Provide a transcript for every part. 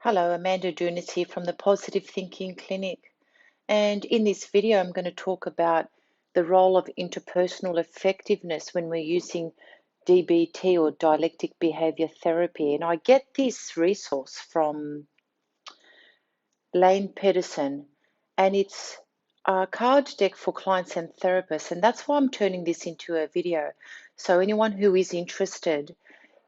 Hello, Amanda Dounis here from the Positive Thinking Clinic. And in this video, I'm going to talk about the role of interpersonal effectiveness when we're using DBT or Dialectic Behaviour Therapy. And I get this resource from Lane Pederson, and it's a card deck for clients and therapists. And that's why I'm turning this into a video. So anyone who is interested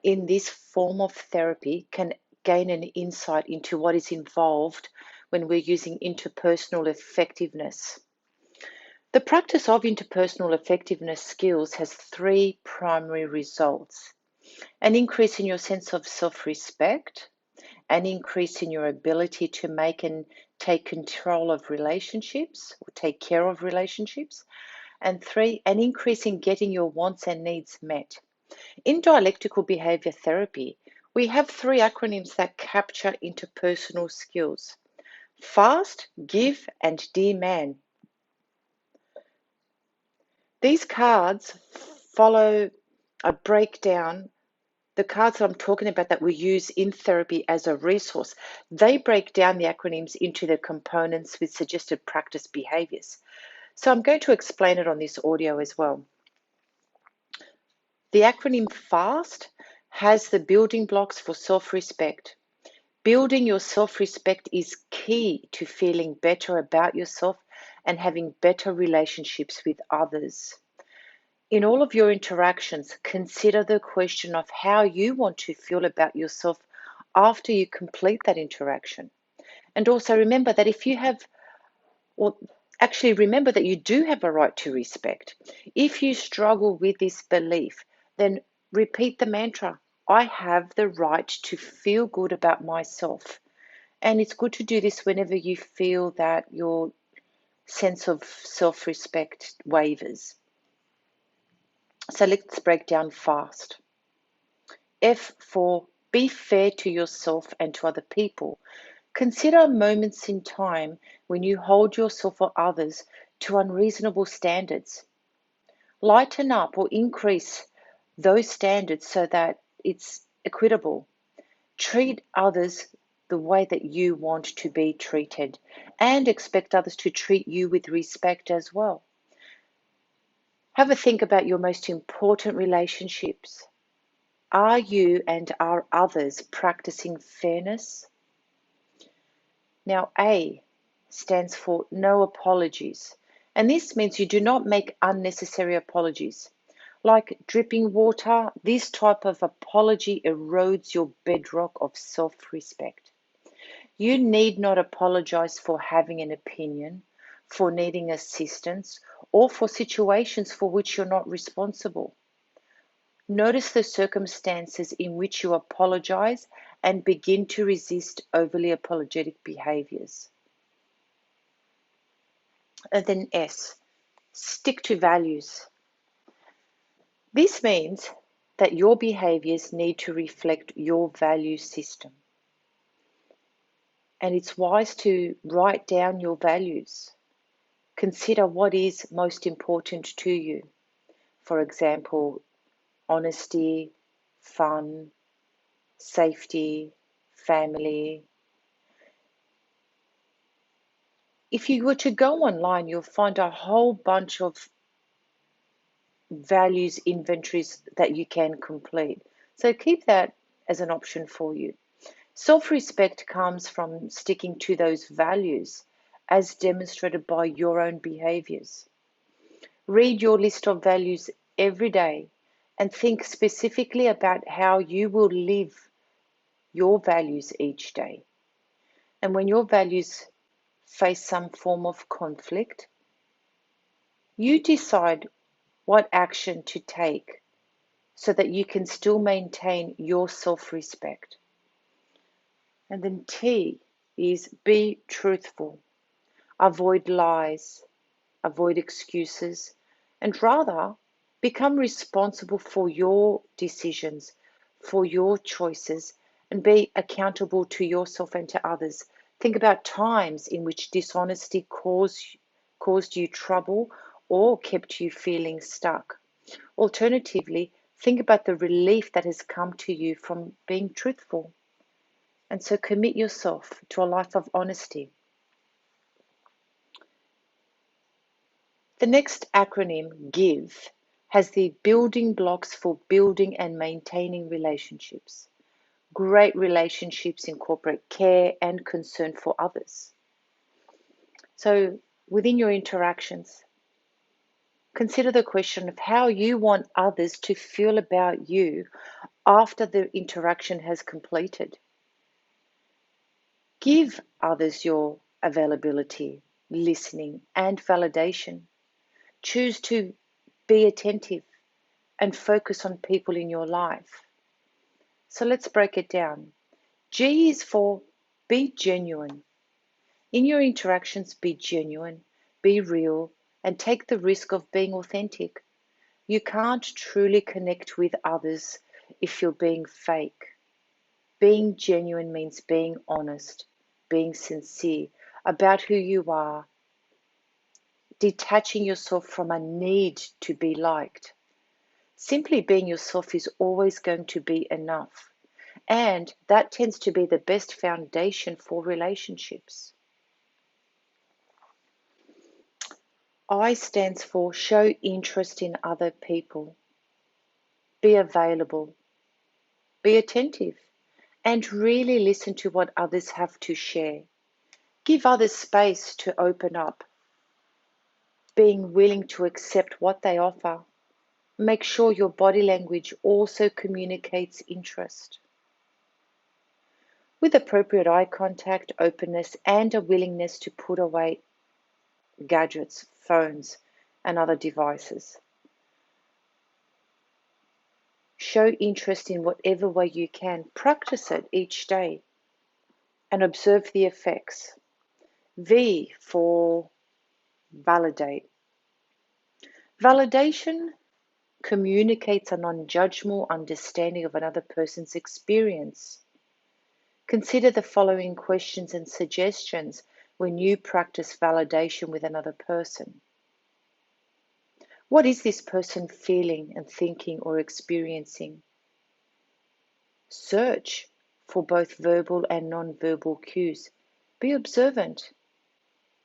in this form of therapy can gain an insight into what is involved when we're using interpersonal effectiveness. The practice of interpersonal effectiveness skills has three primary results: an increase in your sense of self-respect, an increase in your ability to make and take control of relationships or take care of relationships, and three, an increase in getting your wants and needs met. In dialectical behavior therapy, we have three acronyms that capture interpersonal skills: FAST, GIVE, and DMAN. These cards follow a breakdown. The cards that I'm talking about that we use in therapy as a resource, they break down the acronyms into the components with suggested practice behaviors. So I'm going to explain it on this audio as well. The acronym FAST has the building blocks for self-respect. Building your self-respect is key to feeling better about yourself and having better relationships with others. In all of your interactions, consider the question of how you want to feel about yourself after you complete that interaction. And also remember that remember that you do have a right to respect. If you struggle with this belief, then repeat the mantra: I have the right to feel good about myself. And it's good to do this whenever you feel that your sense of self-respect wavers. So let's break down FAST. F for be fair to yourself and to other people. Consider moments in time when you hold yourself or others to unreasonable standards. Lighten up or increase those standards so that it's equitable. Treat others the way that you want to be treated and expect others to treat you with respect as well. Have a think about your most important relationships. Are you and are others practicing fairness? Now, A stands for no apologies. And this means you do not make unnecessary apologies. Like dripping water, this type of apology erodes your bedrock of self-respect. You need not apologize for having an opinion, for needing assistance, or for situations for which you're not responsible. Notice the circumstances in which you apologize and begin to resist overly apologetic behaviors. And then S, stick to values. This means that your behaviors need to reflect your value system. And it's wise to write down your values. Consider what is most important to you. For example, honesty, fun, safety, family. If you were to go online, you'll find a whole bunch of values inventories that you can complete. So keep that as an option for you. Self-respect comes from sticking to those values as demonstrated by your own behaviors. Read your list of values every day and think specifically about how you will live your values each day. And when your values face some form of conflict, you decide what action to take so that you can still maintain your self-respect. And then T is be truthful. Avoid lies, avoid excuses, and rather become responsible for your decisions, for your choices, and be accountable to yourself and to others. Think about times in which dishonesty caused you trouble or kept you feeling stuck. Alternatively, think about the relief that has come to you from being truthful. And so commit yourself to a life of honesty. The next acronym, GIVE, has the building blocks for building and maintaining relationships. Great relationships incorporate care and concern for others. So within your interactions, consider the question of how you want others to feel about you after the interaction has completed. Give others your availability, listening, and validation. Choose to be attentive and focus on people in your life. So let's break it down. G is for be genuine. In your interactions, be genuine, be real, and take the risk of being authentic. You can't truly connect with others if you're being fake. Being genuine means being honest, being sincere about who you are, detaching yourself from a need to be liked. Simply being yourself is always going to be enough, and that tends to be the best foundation for relationships. I stands for show interest in other people, be available, be attentive, and really listen to what others have to share. Give others space to open up, being willing to accept what they offer. Make sure your body language also communicates interest. With appropriate eye contact, openness, and a willingness to put away gadgets, phones, and other devices. Show interest in whatever way you can. Practice it each day and observe the effects. V for validate. Validation communicates a non-judgmental understanding of another person's experience. Consider the following questions and suggestions when you practice validation with another person. What is this person feeling and thinking or experiencing? Search for both verbal and non-verbal cues. Be observant.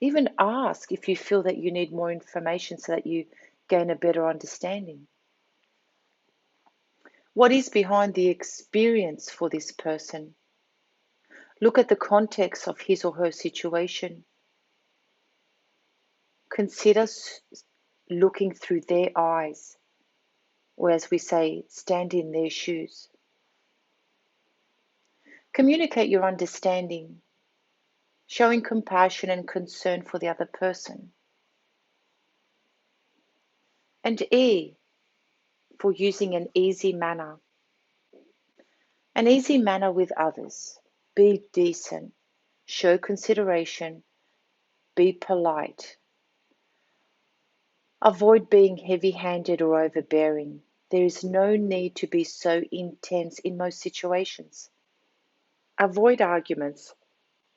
Even ask if you feel that you need more information so that you gain a better understanding. What is behind the experience for this person? Look at the context of his or her situation. Consider looking through their eyes, or as we say, stand in their shoes. Communicate your understanding, showing compassion and concern for the other person. And E, for using an easy manner. An easy manner with others. Be decent, show consideration, be polite. Avoid being heavy-handed or overbearing. There is no need to be so intense in most situations. Avoid arguments.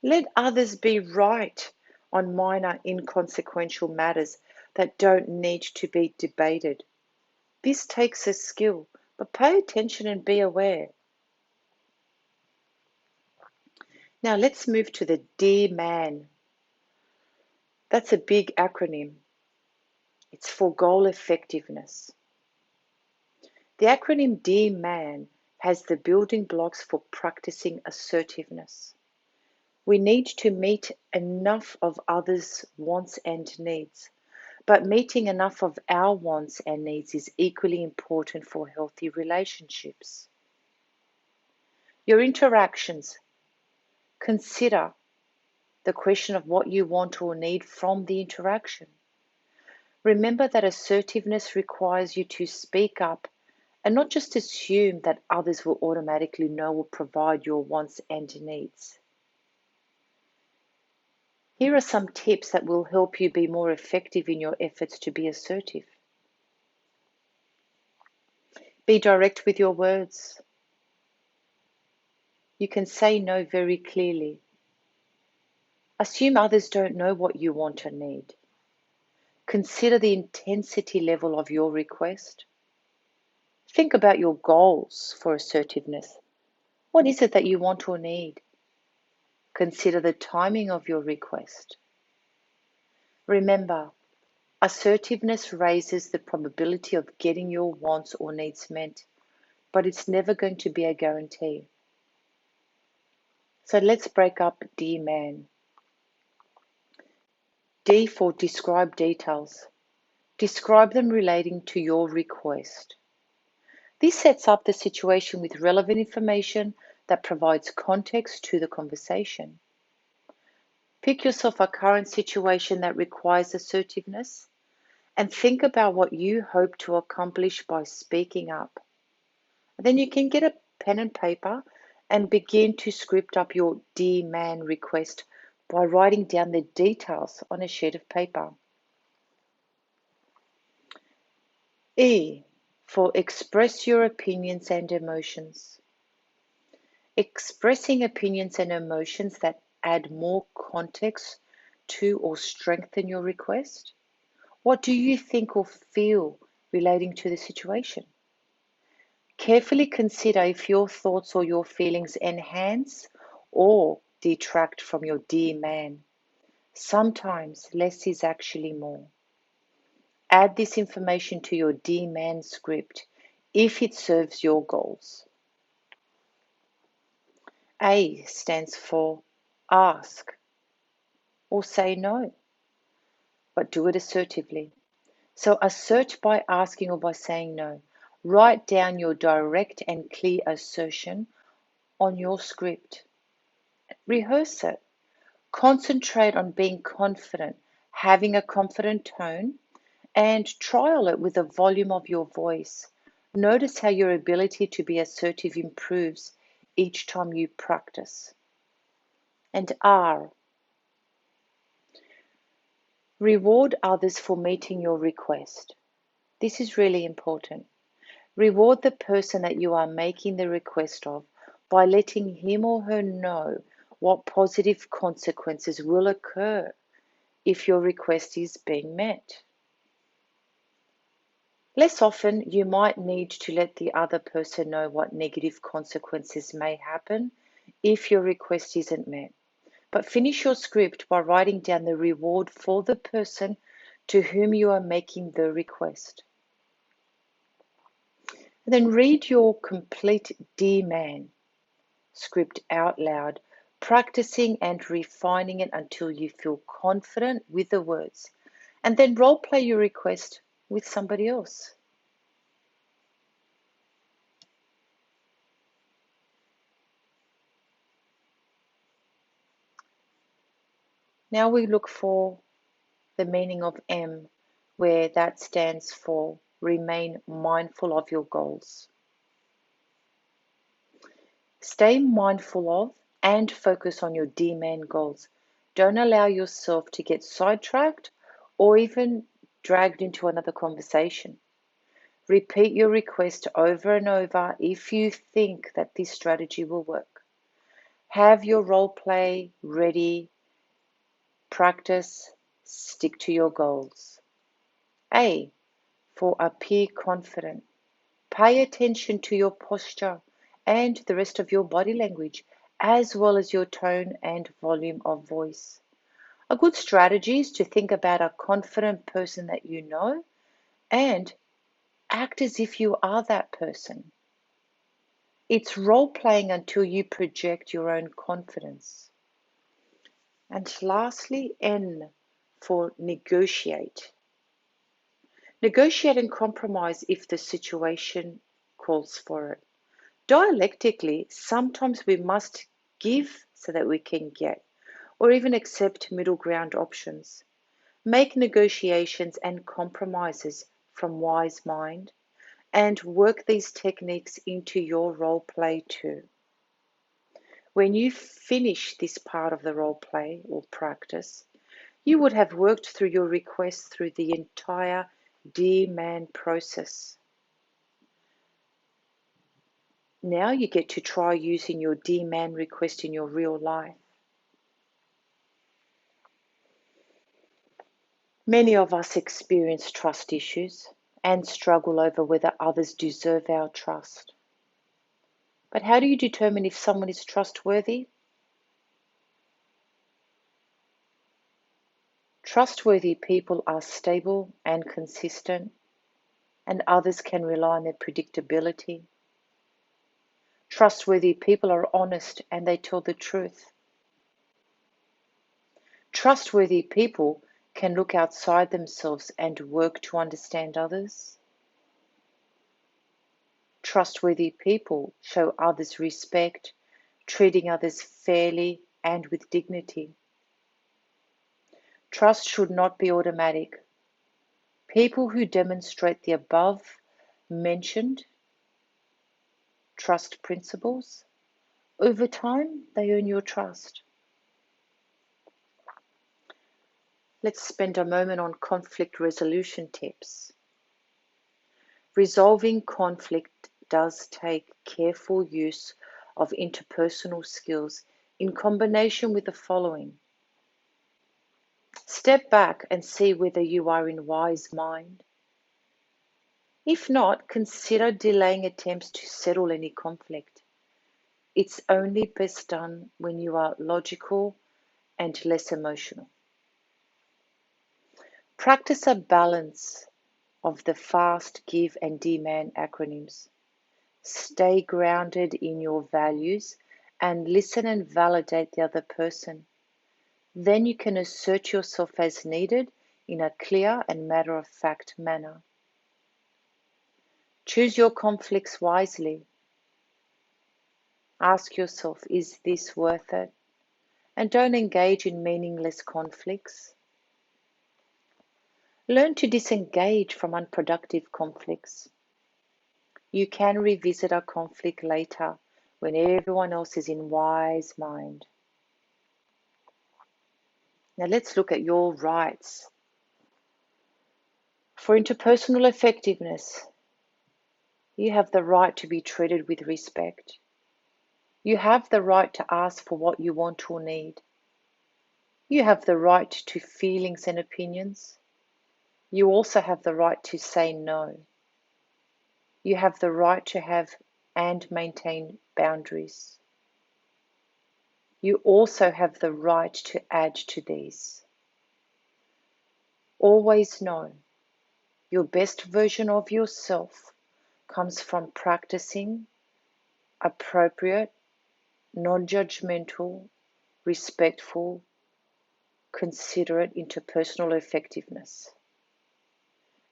Let others be right on minor, inconsequential matters that don't need to be debated. This takes a skill, but pay attention and be aware. Now let's move to the D man. That's a big acronym. It's for goal effectiveness. The acronym D man has the building blocks for practicing assertiveness. We need to meet enough of others' wants and needs, but meeting enough of our wants and needs is equally important for healthy relationships. Your interactions. Consider the question of what you want or need from the interaction. Remember that assertiveness requires you to speak up and not just assume that others will automatically know or provide your wants and needs. Here are some tips that will help you be more effective in your efforts to be assertive. Be direct with your words. You can say no very clearly. Assume others don't know what you want or need. Consider the intensity level of your request. Think about your goals for assertiveness. What is it that you want or need? Consider the timing of your request. Remember, assertiveness raises the probability of getting your wants or needs met, but it's never going to be a guarantee. So let's break up dear man. D for describe details. Describe them relating to your request. This sets up the situation with relevant information that provides context to the conversation. Pick yourself a current situation that requires assertiveness and think about what you hope to accomplish by speaking up. Then you can get a pen and paper and begin to script up your dear man request by writing down the details on a sheet of paper. E for express your opinions and emotions. Expressing opinions and emotions that add more context to or strengthen your request. What do you think or feel relating to the situation? Carefully consider if your thoughts or your feelings enhance or detract from your dear man. Sometimes less is actually more. Add this information to your dear man script if it serves your goals. A stands for ask or say no, but do it assertively. So assert by asking or by saying no. Write down your direct and clear assertion on your script. Rehearse it. Concentrate on being confident, having a confident tone, and trial it with the volume of your voice. Notice how your ability to be assertive improves each time you practice. And R, reward others for meeting your request. This is really important. Reward the person that you are making the request of by letting him or her know what positive consequences will occur if your request is being met. Less often, you might need to let the other person know what negative consequences may happen if your request isn't met. But finish your script by writing down the reward for the person to whom you are making the request. And then read your complete Dear Man script out loud, practicing and refining it until you feel confident with the words. And then role play your request with somebody else. Now we look for the meaning of M, where that stands for remain mindful of your goals. Stay mindful of and focus on your Dear Man goals. Don't allow yourself to get sidetracked or even dragged into another conversation. Repeat your request over and over if you think that this strategy will work. Have your role play ready, practice, stick to your goals. A, for appear confident. Pay attention to your posture and the rest of your body language, as well as your tone and volume of voice. A good strategy is to think about a confident person that you know and act as if you are that person. It's role playing until you project your own confidence. And lastly, N for negotiate. Negotiate and compromise if the situation calls for it. Dialectically, sometimes we must give so that we can get, or even accept middle ground options. Make negotiations and compromises from wise mind and work these techniques into your role play too. When you finish this part of the role play or practice, you would have worked through your request through the entire Dear Man process. Now you get to try using your Dear Man request in your real life. Many of us experience trust issues and struggle over whether others deserve our trust. But how do you determine if someone is trustworthy? Trustworthy people are stable and consistent, and others can rely on their predictability. Trustworthy people are honest and they tell the truth. Trustworthy people can look outside themselves and work to understand others. Trustworthy people show others respect, treating others fairly and with dignity. Trust should not be automatic. People who demonstrate the above mentioned trust principles, over time, they earn your trust. Let's spend a moment on conflict resolution tips. Resolving conflict does take careful use of interpersonal skills in combination with the following. Step back and see whether you are in wise mind. If not, consider delaying attempts to settle any conflict. It's only best done when you are logical and less emotional. Practice a balance of the FAST, GIVE, and DMAN acronyms. Stay grounded in your values and listen and validate the other person. Then you can assert yourself as needed in a clear and matter-of-fact manner. Choose your conflicts wisely. Ask yourself, is this worth it? And don't engage in meaningless conflicts. Learn to disengage from unproductive conflicts. You can revisit a conflict later when everyone else is in wise mind. Now let's look at your rights. For interpersonal effectiveness, you have the right to be treated with respect. You have the right to ask for what you want or need. You have the right to feelings and opinions. You also have the right to say no. You have the right to have and maintain boundaries. You also have the right to add to these. Always know your best version of yourself comes from practicing appropriate, non-judgmental, respectful, considerate interpersonal effectiveness.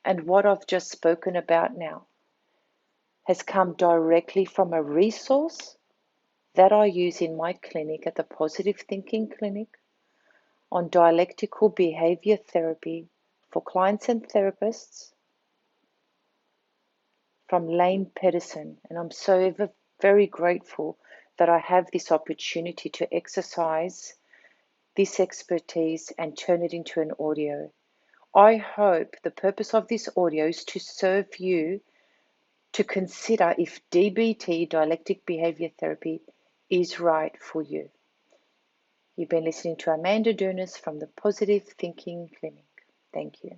And what I've just spoken about now has come directly from a resource that I use in my clinic at the Positive Thinking Clinic on Dialectical Behaviour Therapy for clients and therapists from Lane Pederson. And I'm so very grateful that I have this opportunity to exercise this expertise and turn it into an audio. I hope the purpose of this audio is to serve you to consider if DBT, Dialectic Behaviour Therapy, is right for you. You've been listening to Amanda Dounis from the Positive Thinking Clinic. Thank you.